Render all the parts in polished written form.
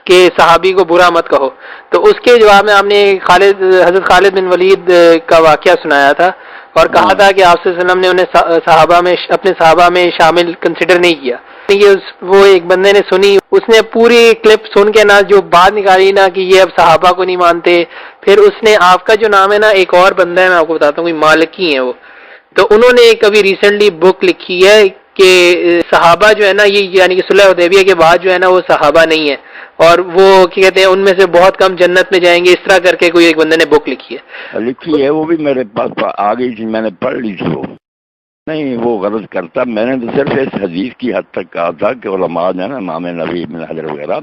کہ صحابی کو برا مت کہو، تو اس کے جواب میں آپ نے حضرت خالد بن ولید کا واقعہ سنایا تھا اور کہا تھا کہ آپ صلی اللہ علیہ وسلم نے انہیں اپنے صحابہ میں شامل کنسیڈر نہیں کیا. وہ ایک بندے نے سنی، اس نے پوری کلپ سن کے نا جو بات نکالی نا کہ یہ اب صحابہ کو نہیں مانتے. پھر اس نے آپ کا جو نام ہے نا، ایک اور بندہ ہے میں آپ کو بتاتا ہوں، کوئی مالکی ہیں وہ، تو انہوں نے کبھی ریسنٹلی بک لکھی ہے کہ صحابہ جو ہے نا یہ یعنی کہ صلح حدیبیہ کے بعد جو ہے نا وہ صحابہ نہیں ہے، اور وہ کیا کہتے ہیں ان میں سے بہت کم جنت میں جائیں گے، اس طرح کر کے کوئی ایک بندے نے بک لکھی ہے. وہ بھی میرے پاس آ گئی تھی، میں نے پڑھ لی تھی. وہ نہیں، وہ غلط کرتا. میں نے تو صرف اس حدیث کی حد تک کہا تھا کہ علماء جو ہے نا، امام نبی ابن حجر وغیرہ،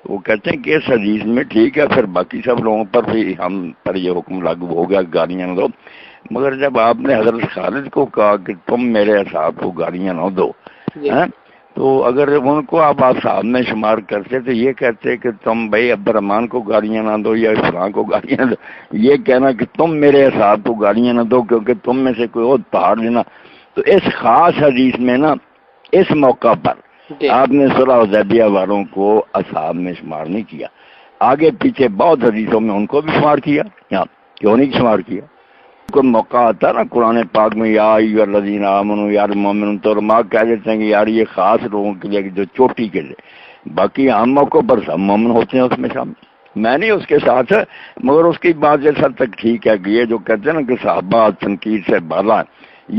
وہ کہتے ہیں کہ اس حدیث میں ٹھیک ہے، پھر باقی سب لوگوں پر بھی ہم پر یہ حکم لاگو ہو گیا گالیاں نہ دو. مگر جب آپ نے حضرت خالد کو کہا کہ تم میرے اصحاب کو گالیاں نہ دو، تو اگر ان کو آپ اصحاب میں شمار کرتے تو یہ کہتے کہ تم بھائی عبد الرحمان کو گالیاں نہ دو یا فلاں کو گالیاں دو. یہ کہنا کہ تم میرے اصحاب کو گالیاں نہ دو کیونکہ تم میں سے کوئی اور پہاڑ لینا. تو اس خاص حدیث میں نا، اس موقع پر آپ نے صلح حدیبیہ والوں کو اصحاب میں شمار نہیں کیا. آگے پیچھے بہت حدیثوں میں ان کو بھی شمار کیا. کیوں نہیں شمار کیا؟ کوئی موقع آتا نا قرآن پاک میں، یا ایھا الذین آمنوا یا المؤمنون، تو علماء کہہ دیتے ہیں کہ یار یہ خاص لوگوں کے لیے جو چوٹی کے لیے، باقی عام موقعوں پر سب مومن ہوتے ہیں اس میں شامل. میں نہیں اس کے ساتھ، مگر اس کی بات اس حد تک ٹھیک ہے کہ یہ جو کہتے ہیں نا کہ صحابہ تنقید سے بالا،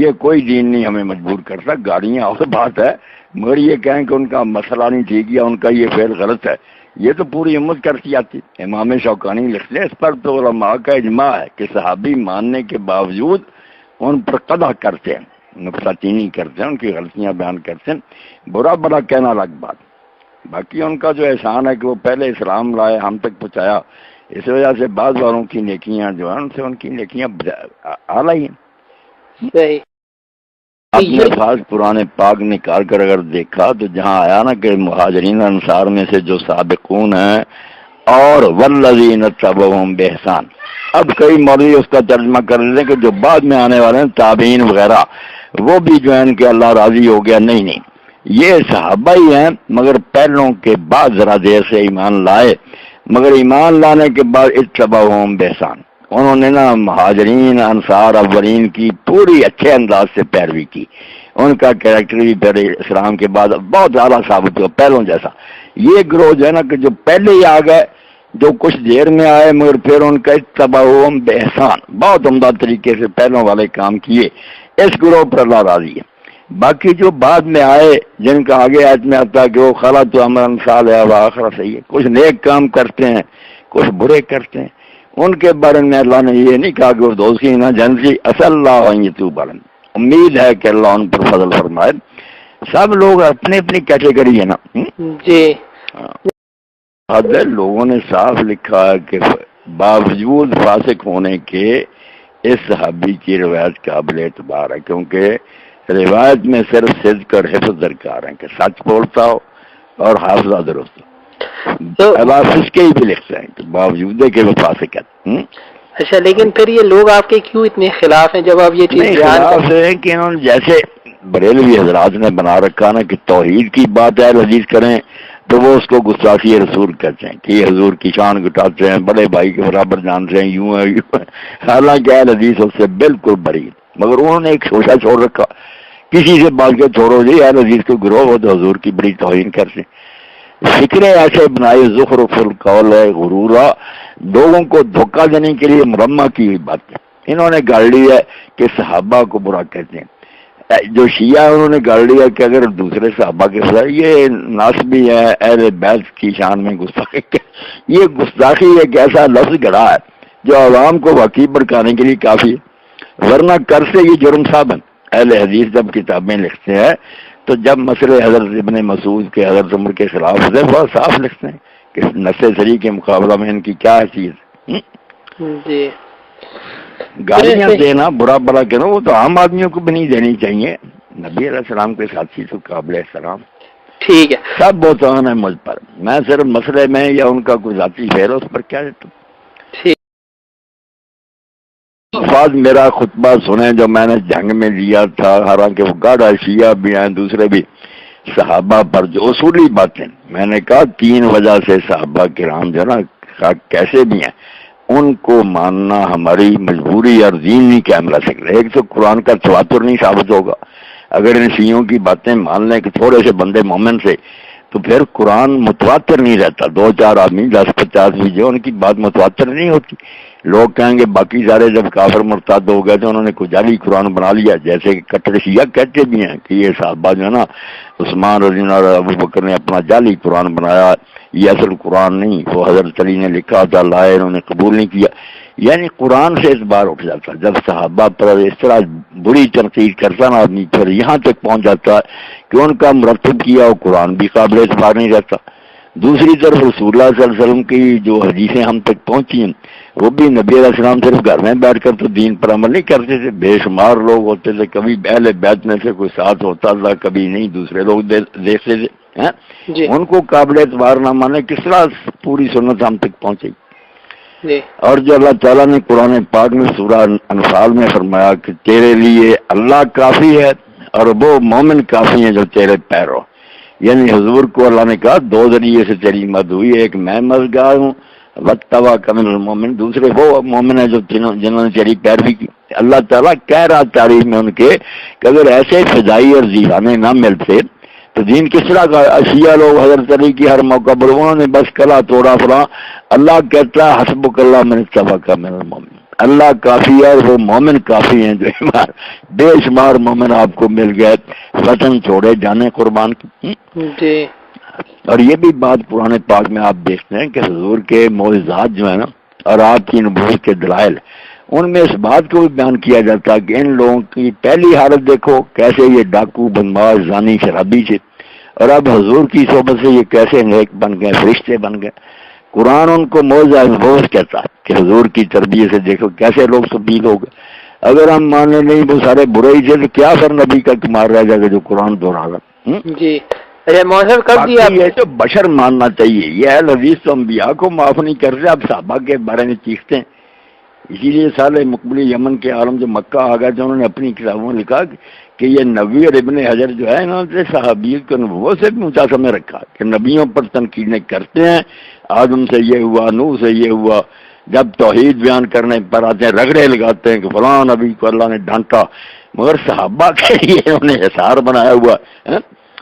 یہ کوئی دین نہیں ہمیں مجبور کرتا. گالیاں اور بات ہے، مگر یہ کہیں کہ ان کا مسئلہ نہیں ٹھیک یا ان کا یہ فعل غلط ہے، یہ تو پوری امت کرتی آتی. امام شوکانی لکھتے ہیں اس پر تو علماء کا اجماع ہے کہ صحابی ماننے کے باوجود ان پر قدح کرتے ہیں، نقطہ چینی کرتے ہیں، ان کی غلطیاں بیان کرتے ہیں. برا بڑا کہنا الگ بات. باقی ان کا جو احسان ہے کہ وہ پہلے اسلام لائے، ہم تک پہنچایا، اس وجہ سے بعض والوں کی نیکیاں جو ہیں ان سے ان کی نیکیاں اعلیٰ ہیں. صحیح. آپ نے الفاظ پرانے پاک نکال کر اگر دیکھا تو جہاں آیا نا کہ مہاجرین انصار میں سے جو سابقون ہیں اور والذین اتبعوہم بإحسان، اب کئی مولوی اس کا ترجمہ کر لیتے ہیں کہ جو بعد میں آنے والے ہیں تابعین وغیرہ، وہ بھی جو ہیں کہ اللہ راضی ہو گیا. نہیں، یہ صحابہ ہی ہیں، مگر پہلوں کے بعد ذرا دیر سے ایمان لائے، مگر ایمان لانے کے بعد اتبعوہم بإحسان، انہوں نے نا مہاجرین انصار اولین کی پوری اچھے انداز سے پیروی کی. ان کا کریکٹر بھی پہلے اسلام کے بعد بہت اعلیٰ ثابت ہوا، پہلوں جیسا. یہ گروہ جو ہے نا کہ جو پہلے ہی آ گئے، جو کچھ دیر میں آئے مگر پھر ان کا اتبعوہم بإحسان، بہت عمدہ طریقے سے پہلوں والے کام کیے، اس گروہ پر اللہ راضی ہے. باقی جو بعد میں آئے، جن کا آگے آیت میں آتا ہے کہ وہ خلط عملا صالحا وآخر سیئا، کچھ نیک کام کرتے ہیں کچھ برے کرتے ہیں، ان کے بارے میں اللہ نے یہ نہیں کہا کہ وہ دوزخی نہ جنسی. عسى الله ان يتوب عليهم، امید ہے کہ اللہ ان پر فضل فرمائے. سب لوگ اپنی اپنی کیٹیگری ہے نا. جی لوگوں نے صاف لکھا ہے کہ باوجود فاسق ہونے کے اس صحابی کی روایت قابل اعتبار ہے، کیونکہ روایت میں صرف صدق اور حفظ درکار ہے کہ سچ بولتا ہو اور حافظہ درست ہو. اس کے ہی بھی لکھتے ہیں کہ باوجود کہ وہ فاسق ہے. اچھا، لیکن پھر یہ لوگ آپ کے کیوں اتنے خلاف ہیں جب آپ یہ چیز خلاف ہے کہ انہوں نے جیسے بریلوی حضرات نے بنا رکھا نا کہ توحید کی بات ہے عزیز کریں تو وہ اس کو گستاخی رسول کہتے ہیں کہ حضور کی شان گٹاتے ہیں، بڑے بھائی کے برابر جانتے ہیں، یوں ہے یوں ہے. حالانکہ اہل حدیث اس سے بالکل بری، مگر انہوں نے ایک شوشہ چھوڑ رکھا، کسی سے بات کے چھوڑو جی اہل حدیث کو گروہ ہو تو حضور کی بڑی توہین کرتے. فکریں ایسے بنائی زخرف القول غرورا، لوگوں کو دھوکہ دینے کے لیے مرمہ کی ہوئی بات ہے. انہوں نے گاڑ لی ہے کہ صحابہ کو برا کہتے ہیں. جو شیعہ انہوں نے گاڑ لیا کہ اگر دوسرے صحابہ کے خلاف یہ ناسبی ہے، اہل بیت کی شان میں گستاخی. یہ گستاخی ایک ایسا لفظ گڑا ہے جو عوام کو واقعی بھڑکانے کے لیے کافی ہے، ورنہ کر سے یہ جرم صاحب ہے. اہل حدیث جب کتابیں لکھتے ہیں تو جب مسئلے حضرت ابن مسعود کے، حضرت عمر کے خلاف ہوتے ہیں بہت صاف لکھتے ہیں کہ نص صریح کے مقابلہ میں ان کی کیا حیثیت. جی گالیاں دینا، برا بڑا کہنا، وہ تو عام آدمیوں کو بھی نہیں دینی چاہیے. نبی علیہ السلام کے ساتھی تو قابل احترام. ٹھیک ہے، سب بہتان ہے مجھ پر، میں صرف مسئلے میں یا ان کا کوئی ذاتی خیر اس پر کیا دیتا ہوں. الفاظ میرا خطبہ سنیں جو میں نے جنگ میں دیا تھا، حالانکہ وہ گاڑا شیعہ بھی ہیں دوسرے بھی، صحابہ پر جو اصولی باتیں، میں نے کہا 3 وجہ سے صحابہ کرام جو نا کیسے بھی ہیں ان کو ماننا ہماری مجبوری اور دین نہیں قائم رہ سکتا۔ ایک تو قرآن کا تواتر نہیں ثابت ہوگا، اگر ان شیعوں کی باتیں مان لیں کہ تھوڑے سے بندے مومن سے، تو پھر قرآن متواتر نہیں رہتا۔ 2-4 آدمی 10-50 بھی جو ان کی بات متواتر نہیں ہوتی۔ لوگ کہیں گے باقی سارے جب کافر مرتد ہو گئے تو انہوں نے کوئی جعلی قرآن بنا لیا، جیسے کہ کٹر شیعہ کہتے بھی ہیں کہ یہ صحابہ جو ہے نا عثمان رضی اللہ عنہ اور ابو بکر نے اپنا جعلی قرآن بنایا، یہ اصل قرآن نہیں، وہ حضرت علی نے لکھا تھا، لائے انہوں نے قبول نہیں کیا۔ یعنی قرآن سے اس بار اٹھ جاتا، جب صحابہ پر اس طرح بری تنقید کرتا نا آدمی، پھر یہاں تک پہنچ جاتا کہ ان کا مرتب کیا وہ قرآن بھی قابل اعتبار نہیں رہتا۔ دوسری طرف رسول اللہ صلی اللہ علیہ وسلم کی جو حدیثیں ہم تک پہنچی ہیں وہ بھی نبی علیہ السلام صرف گھر میں بیٹھ کر تو دین پر عمل نہیں کرتے تھے، بے شمار لوگ ہوتے تھے، کبھی اہل بیت میں سے کوئی ساتھ ہوتا تھا، کبھی نہیں، دوسرے لوگ دیکھتے تھے جی ان کو قابل اعتبار نہ مانے، کس طرح پوری سنت ہم تک پہنچی؟ جی اور جو اللہ تعالیٰ نے قرآن پاک میں سورہ انفال میں فرمایا کہ تیرے لیے اللہ کافی ہے اور وہ مومن کافی ہیں جو تیرے پیرو، یعنی حضور کو اللہ نے کہا 2 ذریعے سے تیری مدد ہوئی، ایک میں مددگار ہوں وتوا کمن المومن، دوسرے وہ مومن ہیں جو جنہوں نے تیری پیروی کی۔ اللہ تعالیٰ کہہ رہا تعریف میں ان کے کہ اگر ایسے فضائی اور دیوانے نہ ملتے تو دین کس طرح کا؟ اشیاء لوگ حضرت علی کی ہر موقع پر انہوں نے بس کلا توڑا فلاں، اللہ کہتا ہے حسبک اللہ من اتبعک من المومن، اللہ کافی ہے اور وہ مومن کافی ہیں جو بے شمار مومن آپ کو مل گئے، وطن چھوڑے جانے قربان کی۔ جی اور یہ بھی بات قرآن پاک میں آپ دیکھتے ہیں کہ حضور کے معجزات جو ہیں نا اور آپ کی نبوت کے دلائل، ان میں اس بات کو بھی بیان کیا جاتا ہے کہ ان لوگوں کی پہلی حالت دیکھو کیسے یہ ڈاکو بدماش زانی شرابی تھے، اور اب حضور کی صحبت سے یہ کیسے نیک بن گئے، فرشتے بن گئے۔ قرآن ان کو معجزہ نبوت کہتا ہے کہ حضور کی تربیت سے دیکھو کیسے لوگ تبدیل ہو گئے۔ اگر ہم مانے نہیں وہ سارے برے ہی تھے تو کیا پھر نبی کا کمار رہ جائے گا جو قرآن دہرا رہا۔ جی مہذب کر دیا یہ تو بشر ماننا چاہیے، یہ اہل حدیث تو انبیاء کو معاف نہیں کرتے، اب صحابہ کے بارے میں چیختے ہیں۔ اسی لیے سال مقبلی یمن کے عالم جو مکہ آ گئے تھے انہوں نے اپنی کتابوں میں لکھا کہ یہ نبی اور ابن حجر جو ہے انہوں نے صحابیت کو نبوت سے بھی اونچا سمجھ رکھا کہ نبیوں پر تنقیدیں کرتے ہیں، آدم سے یہ ہوا، نوح سے یہ ہوا، جب توحید بیان کرنے پر آتے ہیں رگڑے لگاتے ہیں کہ فلاں نبی کو اللہ نے ڈانٹا، مگر صحابہ کے لیے انہوں نے حصار بنایا ہوا ہے۔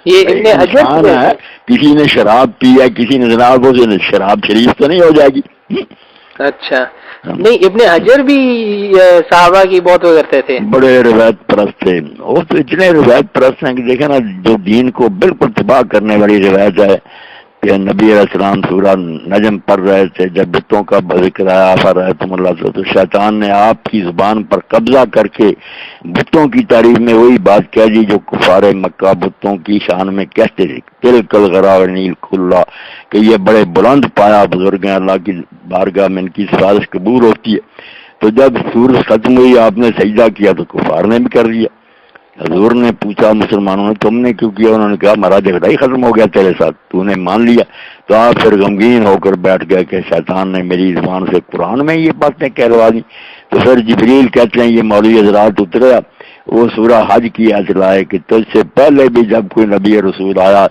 یہ ابن حجر ہے کسی نے شراب پی ہے، کسی نے جناب ہو شراب شریف تو نہیں ہو جائے گی۔ اچھا نہیں، ابن حجر بھی صحابہ کی بہت وہ کرتے تھے، بڑے روایت پرست تھے، وہ تو اتنے روایت پرست ہیں کہ دیکھیں نا جو دین کو بالکل تباہ کرنے والی روایت ہے کہ نبی علیہ السلام سورہ نجم پڑھ رہے تھے، جب بتوں کا ذکر آیا فرأیتم اللہ تو شیطان نے آپ کی زبان پر قبضہ کر کے بتوں کی تعریف میں وہی بات کہہ دی جو کفار مکہ بتوں کی شان میں کہتے تھے، تلک الغراء کھلا، کہ یہ بڑے بلند پایا بزرگ ہیں، اللہ کی بارگاہ میں ان کی سفارش قبول ہوتی ہے۔ تو جب سورج ختم ہوئی آپ نے سجدہ کیا تو کفار نے بھی کر دیا۔ حضور نے پوچھا مسلمانوں نے تم نے کیوں کیا؟ انہوں نے کہا ہمارا جھگڑا ہی ختم ہو گیا تیرے ساتھ، تو نے مان لیا۔ تو آپ پھر غمگین ہو کر بیٹھ گئے کہ شیطان نے میری زبان سے قرآن میں یہ باتیں کہلوا دی۔ تو پھر جبریل کہتے ہیں یہ مولوی حضرات اترا، وہ سورہ حج کی آیت لائے کہ تجھ سے پہلے بھی جب کوئی نبی رسول آیا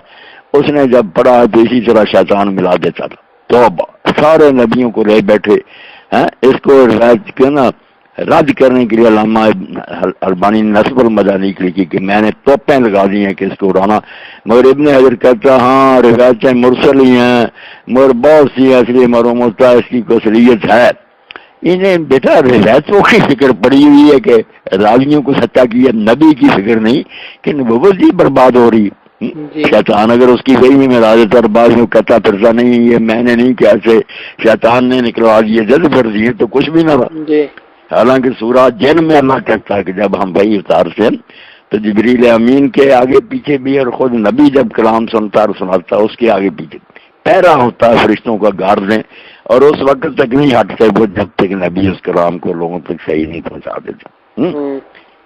اس نے جب پڑھا تو اسی طرح شیطان ملا دیتا تھا۔ توبہ، سارے نبیوں کو لے بیٹھے ہیں۔ اس کو روایت کیوں نا رد کرنے کے لیے علامہ البانی نے نصب المدارک لکھی کہ میں نے توپیں لگا دی ہیں کہ اس کو اڑانا، مگر ابن حجر کہتا ہاں روایتیں مرسل ہی ہیں مگر بہت سی اصلی معلوم ہوتا ہے اس کی کوئی اصلیت ہے۔ انہیں بیٹا روایتوں کی فکر پڑی ہوئی ہے کہ راویوں کو سچا کیا، نبی کی فکر نہیں کہ نبوت ہی برباد ہو رہی ہے۔ شیطان اگر اس کی وہی میں لا دیتا اور بعض میں کہتا پھرتا نہیں یہ میں نے نہیں کیا سے شیطان نے نکلوا دیے جلد پھر دیے تو کچھ بھی نہ رہا۔ حالانکہ سورہ جن میں اللہ کہتا ہے کہ جب ہم وحی اتارتے ہیں تو جبریل امین کے آگے پیچھے بھی، اور خود نبی جب کلام سنتا اور سناتا اس کے آگے پیچھے پہرا ہوتا ہے فرشتوں کا گارڈ دیں، اور اس وقت تک نہیں ہٹتے وہ جب تک نبی اس کلام کو لوگوں تک صحیح نہیں پہنچا دیتا۔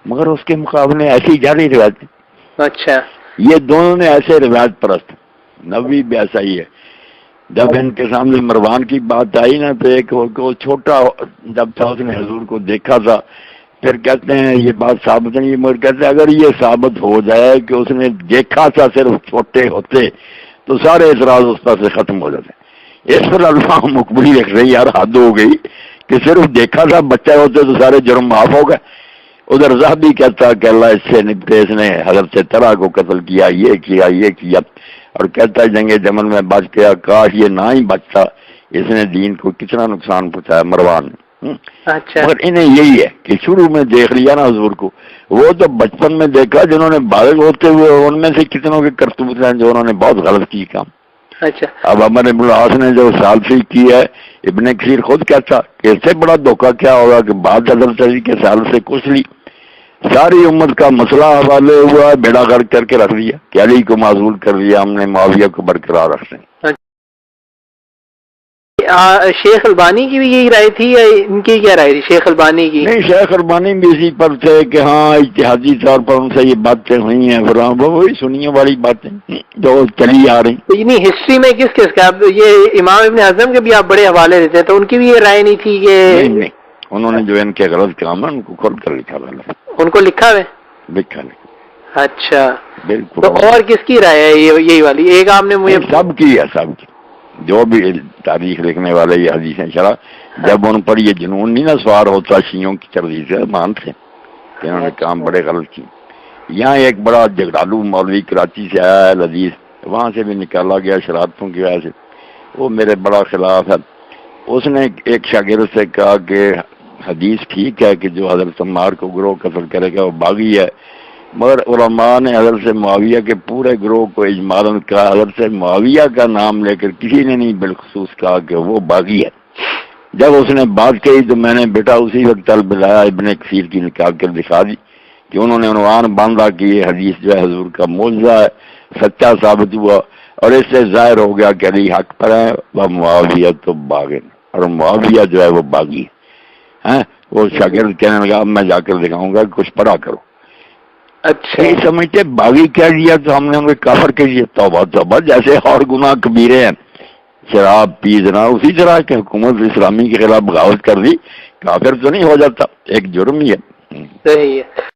مگر اس کے مقابلے ایسی جاری روایت۔ اچھا یہ دونوں نے ایسے روایت پرست، نبی بھی ایسا ہی ہے۔ جب ان کے سامنے مروان کی بات آئی نا تو ایک چھوٹا جب تھا اس نے حضور کو دیکھا تھا پھر کہتے ہیں یہ بات ثابت نہیں، مگر کہتے ہیں اگر یہ ثابت ہو جائے کہ اس نے دیکھا تھا صرف چھوٹے ہوتے تو سارے اعتراض اس پر سے ختم ہو جاتے ہیں۔ اس پر اللہ مقبولی رکھ رہی، یار حد ہو گئی کہ صرف دیکھا تھا بچہ ہوتے تو سارے جرم معاف ہو گئے۔ ادھر زہبی کہتا کہ اللہ اس سے نپٹے، اس نے حضرت طلحہ کو قتل کیا، یہ کیا، اور کہتا ہے جنگ جمل میں بچ گیا، کاش یہ نہ ہی بچتا، اس نے دین کو کتنا نقصان پہنچایا مروان نے۔ اچھا مگر انہیں یہی ہے کہ شروع میں دیکھ لیا نا حضور کو، وہ تو بچپن میں دیکھا، جنہوں نے بالغ ہوتے ہوئے ان میں سے کتنوں کے کرتوت ہیں جو انہوں نے بہت غلط کی کام۔ اچھا اب عمر ابن العاص نے جو سالسی کی ہے، ابن کثیر خود کہتا کہ اس سے بڑا دھوکہ کیا ہوگا کہ بعد حضرت علی کے سال سے کچھ لی، ساری امت کا مسئلہ حوالے ہوا، بیڑا گرک کر کے رکھ دیا کہ علی کو معزول کر دیا ہم نے، معاویہ کو برقرار رکھتے ہیں۔ شیخ البانی کی بھی یہی رائے تھی یا ان کی کیا رائے تھی شیخ البانی کی؟ نہیں، شیخ البانی بھی اسی پر تھے کہ ہاں اجتہادی طور پر ان سے یہ باتیں ہوئی ہیں، وہی سنیے والی باتیں جو چلی آ رہی۔ تو یعنی ہسٹری میں کس کس کا، اب یہ امام ابن اعظم کے بھی آپ بڑے حوالے دیتے ہیں، تو ان کی بھی یہ رائے نہیں تھی کہ؟ نہیں، انہوں نے جو ان کے غلط کام ہے ان کو کھول کر لکھا والا، ان کو لکھا ہے؟ لکھا اچھا، بالکل۔ تو اور کس کی رائے ہے یہی والی؟ ایک آپ نے مجھے سب کی ہے، سب کی، جو بھی تاریخ لکھنے والے یہ حدیثیں شرح، جب ان پر یہ جنون نہیں نہ سوار ہوتا شیعوں کی تردید سے مانتے کہ انہوں نے کام بڑے غلط کی۔ یہاں ایک بڑا جگرالو مولوی کراچی سے آیا ہے لذیذ، وہاں سے بھی نکالا گیا شرارتوں کی وجہ سے، وہ میرے بڑا خلاف ہے۔ اس نے ایک شاگرد سے کہا کہ حدیث ٹھیک ہے کہ جو حضرت عمار کو گروہ قتل کرے گا وہ باغی ہے، مگر علماء نے حضرت معاویہ کے پورے گروہ کو اجمالاً کہا، حضرت معاویہ کا نام لے کر کسی نے نہیں بالخصوص کہا کہ وہ باغی ہے۔ جب اس نے بات کہی تو میں نے بیٹا اسی وقت طلب لایا، ابن کثیر کی نکال کر دکھا دی کہ انہوں نے عنوان باندھا کہ یہ حدیث جو ہے حضور کا معجزہ ہے، سچا ثابت ہوا، اور اس سے ظاہر ہو گیا کہ علی حق پر ہے، وہ معاویہ تو باغن، اور معاویہ جو ہے وہ باغی ہے۔ وہ شاگرد کہنے لگا اب میں جا کر دکھاؤں گا، کچھ پڑھا کرو۔ اچھا یہ سمجھتے باغی کہہ دیا تو ہم نے انہیں کافر کہہ دیا، توبہ توبہ، جیسے اور گناہ کبیرے ہیں، شراب پی جنا، اسی طرح کہ حکومت اسلامی کے خلاف بغاوت کر دی، کافر تو نہیں ہو جاتا، ایک جرم ہی ہے۔ صحیح ہے۔